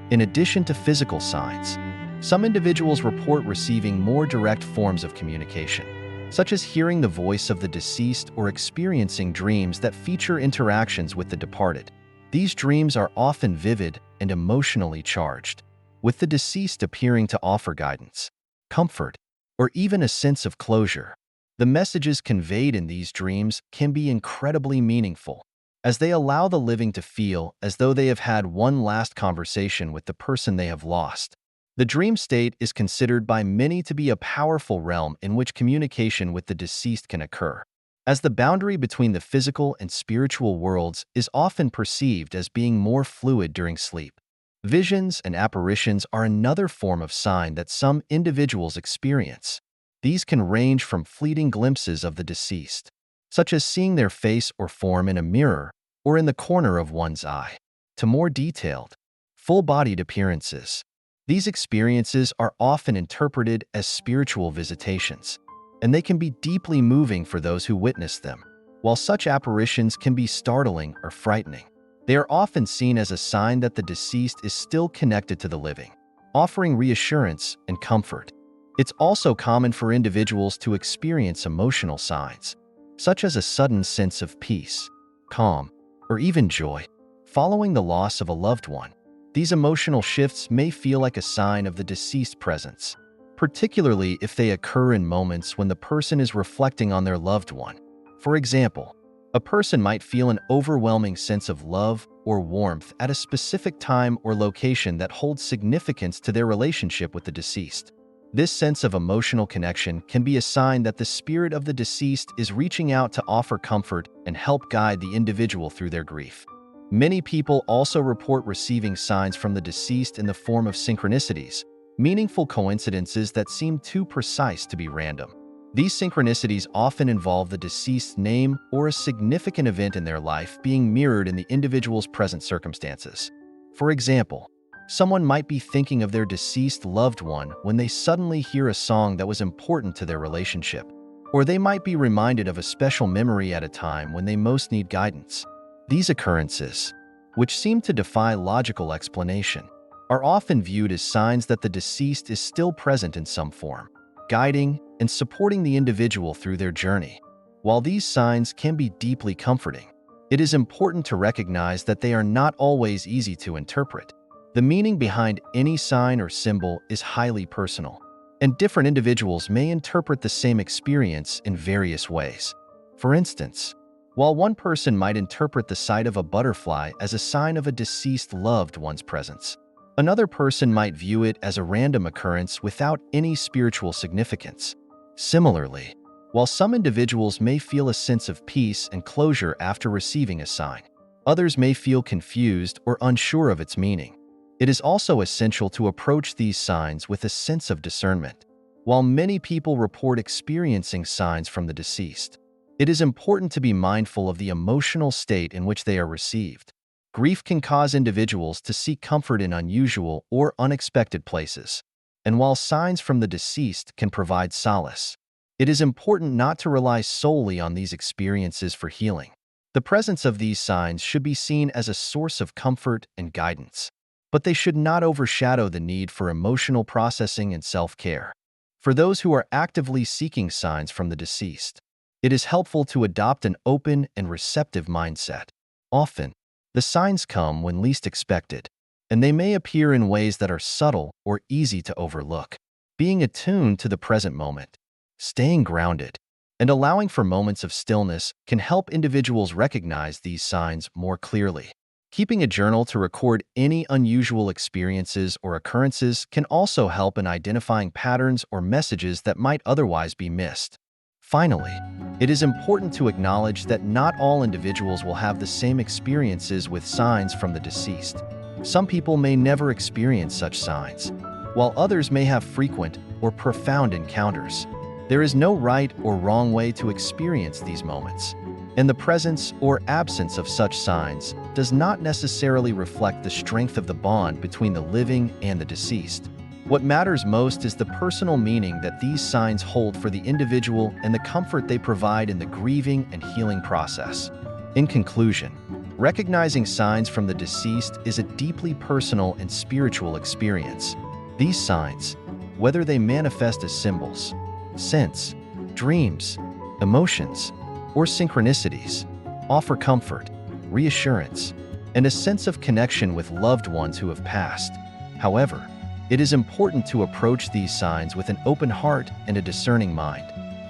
In addition to physical signs, some individuals report receiving more direct forms of communication, such as hearing the voice of the deceased or experiencing dreams that feature interactions with the departed. These dreams are often vivid and emotionally charged, with the deceased appearing to offer guidance, comfort, or even a sense of closure. The messages conveyed in these dreams can be incredibly meaningful, as they allow the living to feel as though they have had one last conversation with the person they have lost. The dream state is considered by many to be a powerful realm in which communication with the deceased can occur, as the boundary between the physical and spiritual worlds is often perceived as being more fluid during sleep. Visions and apparitions are another form of sign that some individuals experience. These can range from fleeting glimpses of the deceased, such as seeing their face or form in a mirror or in the corner of one's eye, to more detailed, full-bodied appearances. These experiences are often interpreted as spiritual visitations, and they can be deeply moving for those who witness them. While such apparitions can be startling or frightening, they are often seen as a sign that the deceased is still connected to the living, offering reassurance and comfort. It's also common for individuals to experience emotional signs, such as a sudden sense of peace, calm, or even joy, following the loss of a loved one. These emotional shifts may feel like a sign of the deceased presence, particularly if they occur in moments when the person is reflecting on their loved one. For example, a person might feel an overwhelming sense of love or warmth at a specific time or location that holds significance to their relationship with the deceased. This sense of emotional connection can be a sign that the spirit of the deceased is reaching out to offer comfort and help guide the individual through their grief. Many people also report receiving signs from the deceased in the form of synchronicities, meaningful coincidences that seem too precise to be random. These synchronicities often involve the deceased's name or a significant event in their life being mirrored in the individual's present circumstances. For example, someone might be thinking of their deceased loved one when they suddenly hear a song that was important to their relationship, or they might be reminded of a special memory at a time when they most need guidance. These occurrences, which seem to defy logical explanation, are often viewed as signs that the deceased is still present in some form, guiding and supporting the individual through their journey. While these signs can be deeply comforting, it is important to recognize that they are not always easy to interpret. The meaning behind any sign or symbol is highly personal, and different individuals may interpret the same experience in various ways. For instance, while one person might interpret the sight of a butterfly as a sign of a deceased loved one's presence, another person might view it as a random occurrence without any spiritual significance. Similarly, while some individuals may feel a sense of peace and closure after receiving a sign, others may feel confused or unsure of its meaning. It is also essential to approach these signs with a sense of discernment. While many people report experiencing signs from the deceased, it is important to be mindful of the emotional state in which they are received. Grief can cause individuals to seek comfort in unusual or unexpected places, and while signs from the deceased can provide solace, it is important not to rely solely on these experiences for healing. The presence of these signs should be seen as a source of comfort and guidance, but they should not overshadow the need for emotional processing and self-care. For those who are actively seeking signs from the deceased, it is helpful to adopt an open and receptive mindset. Often, the signs come when least expected, and they may appear in ways that are subtle or easy to overlook. Being attuned to the present moment, staying grounded, and allowing for moments of stillness can help individuals recognize these signs more clearly. Keeping a journal to record any unusual experiences or occurrences can also help in identifying patterns or messages that might otherwise be missed. Finally, it is important to acknowledge that not all individuals will have the same experiences with signs from the deceased. Some people may never experience such signs, while others may have frequent or profound encounters. There is no right or wrong way to experience these moments, and the presence or absence of such signs does not necessarily reflect the strength of the bond between the living and the deceased. What matters most is the personal meaning that these signs hold for the individual and the comfort they provide in the grieving and healing process. In conclusion, recognizing signs from the deceased is a deeply personal and spiritual experience. These signs, whether they manifest as symbols, scents, dreams, emotions, or synchronicities, offer comfort, reassurance, and a sense of connection with loved ones who have passed. However, it is important to approach these signs with an open heart and a discerning mind,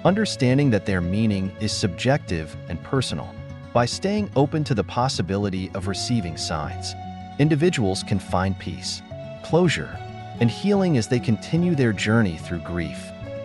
understanding that their meaning is subjective and personal. By staying open to the possibility of receiving signs, individuals can find peace, closure, and healing as they continue their journey through grief.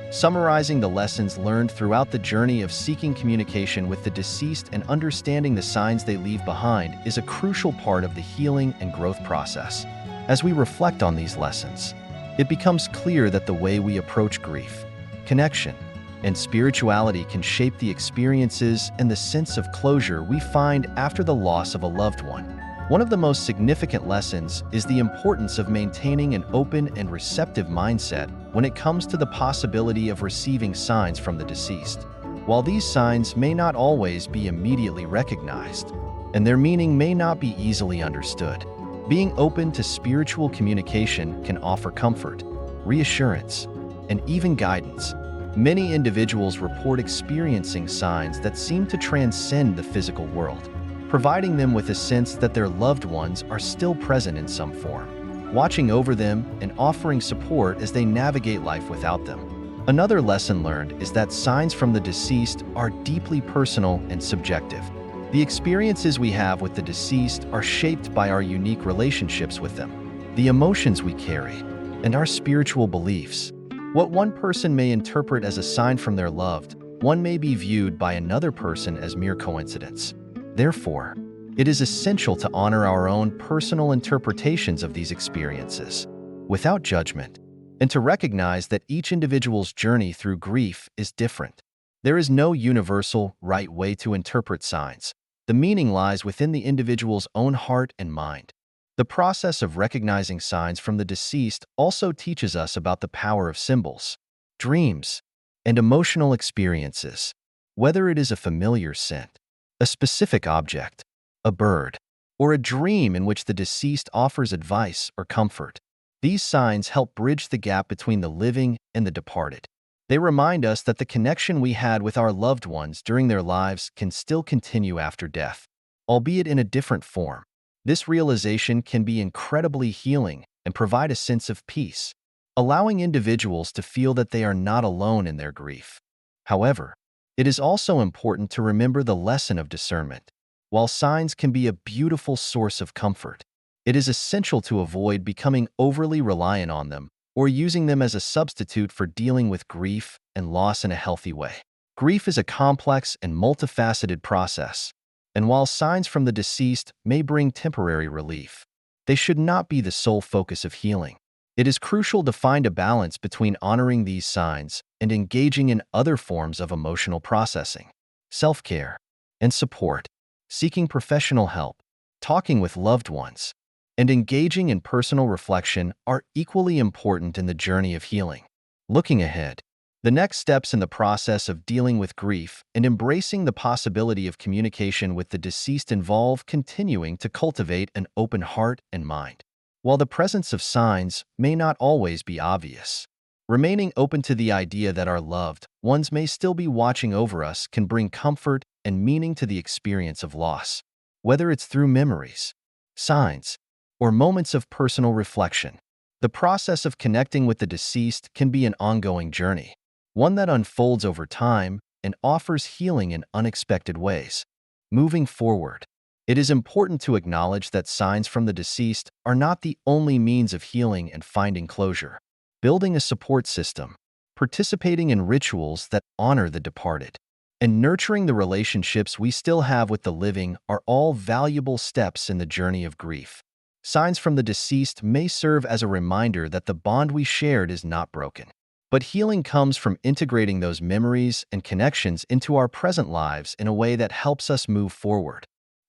Summarizing the lessons learned throughout the journey of seeking communication with the deceased and understanding the signs they leave behind is a crucial part of the healing and growth process. As we reflect on these lessons, it becomes clear that the way we approach grief, connection, and spirituality can shape the experiences and the sense of closure we find after the loss of a loved one. One of the most significant lessons is the importance of maintaining an open and receptive mindset when it comes to the possibility of receiving signs from the deceased. While these signs may not always be immediately recognized, and their meaning may not be easily understood, being open to spiritual communication can offer comfort, reassurance, and even guidance. Many individuals report experiencing signs that seem to transcend the physical world, providing them with a sense that their loved ones are still present in some form, watching over them and offering support as they navigate life without them. Another lesson learned is that signs from the deceased are deeply personal and subjective. The experiences we have with the deceased are shaped by our unique relationships with them, the emotions we carry, and our spiritual beliefs. What one person may interpret as a sign from their loved one may be viewed by another person as mere coincidence. Therefore, it is essential to honor our own personal interpretations of these experiences, without judgment, and to recognize that each individual's journey through grief is different. There is no universal, right way to interpret signs. The meaning lies within the individual's own heart and mind. The process of recognizing signs from the deceased also teaches us about the power of symbols, dreams, and emotional experiences. Whether it is a familiar scent, a specific object, a bird, or a dream in which the deceased offers advice or comfort, these signs help bridge the gap between the living and the departed. They remind us that the connection we had with our loved ones during their lives can still continue after death, albeit in a different form. This realization can be incredibly healing and provide a sense of peace, allowing individuals to feel that they are not alone in their grief. However, it is also important to remember the lesson of discernment. While signs can be a beautiful source of comfort, it is essential to avoid becoming overly reliant on them or using them as a substitute for dealing with grief and loss in a healthy way. Grief is a complex and multifaceted process, and while signs from the deceased may bring temporary relief, they should not be the sole focus of healing. It is crucial to find a balance between honoring these signs and engaging in other forms of emotional processing, self-care, and support. Seeking professional help, talking with loved ones, and engaging in personal reflection are equally important in the journey of healing. Looking ahead, the next steps in the process of dealing with grief and embracing the possibility of communication with the deceased involve continuing to cultivate an open heart and mind. While the presence of signs may not always be obvious, remaining open to the idea that our loved ones may still be watching over us can bring comfort and meaning to the experience of loss. Whether it's through memories, signs, or moments of personal reflection, the process of connecting with the deceased can be an ongoing journey, one that unfolds over time and offers healing in unexpected ways. Moving forward, It is important to acknowledge that signs from the deceased are not the only means of healing and finding closure. Building a support system, participating in rituals that honor the departed, and nurturing the relationships we still have with the living are all valuable steps in the journey of grief. Signs from the deceased may serve as a reminder that the bond we shared is not broken. But healing comes from integrating those memories and connections into our present lives in a way that helps us move forward.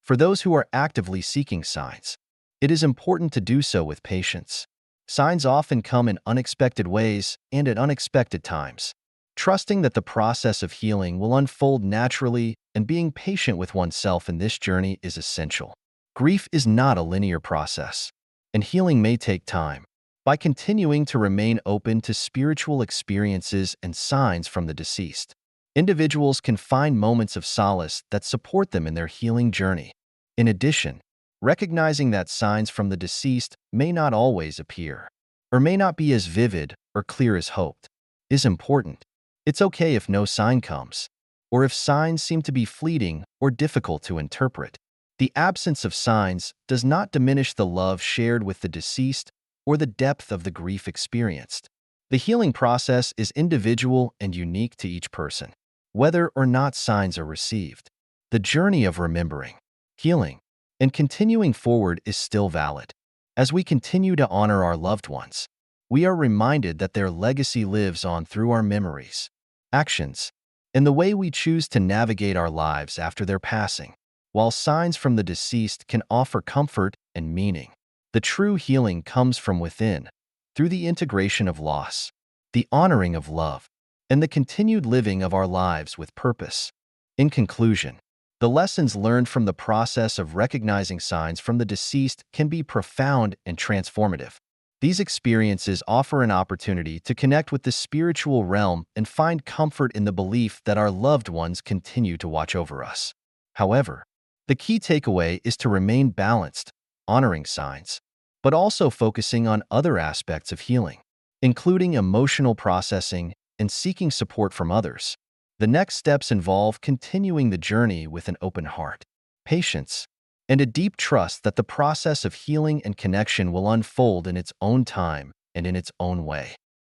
For those who are actively seeking signs, it is important to do so with patience. Signs often come in unexpected ways and at unexpected times. Trusting that the process of healing will unfold naturally and being patient with oneself in this journey is essential. Grief is not a linear process, and healing may take time. By continuing to remain open to spiritual experiences and signs from the deceased, individuals can find moments of solace that support them in their healing journey. In addition, recognizing that signs from the deceased may not always appear, or may not be as vivid or clear as hoped, is important. It's okay if no sign comes, or if signs seem to be fleeting or difficult to interpret. The absence of signs does not diminish the love shared with the deceased or the depth of the grief experienced. The healing process is individual and unique to each person, whether or not signs are received. The journey of remembering, healing, and continuing forward is still valid. As we continue to honor our loved ones, we are reminded that their legacy lives on through our memories, actions, and the way we choose to navigate our lives after their passing. While signs from the deceased can offer comfort and meaning, the true healing comes from within, through the integration of loss, the honoring of love, and the continued living of our lives with purpose. In conclusion, the lessons learned from the process of recognizing signs from the deceased can be profound and transformative. These experiences offer an opportunity to connect with the spiritual realm and find comfort in the belief that our loved ones continue to watch over us. However, the key takeaway is to remain balanced, honoring signs, but also focusing on other aspects of healing, including emotional processing and seeking support from others. The next steps involve continuing the journey with an open heart, patience, and a deep trust that the process of healing and connection will unfold in its own time and in its own way.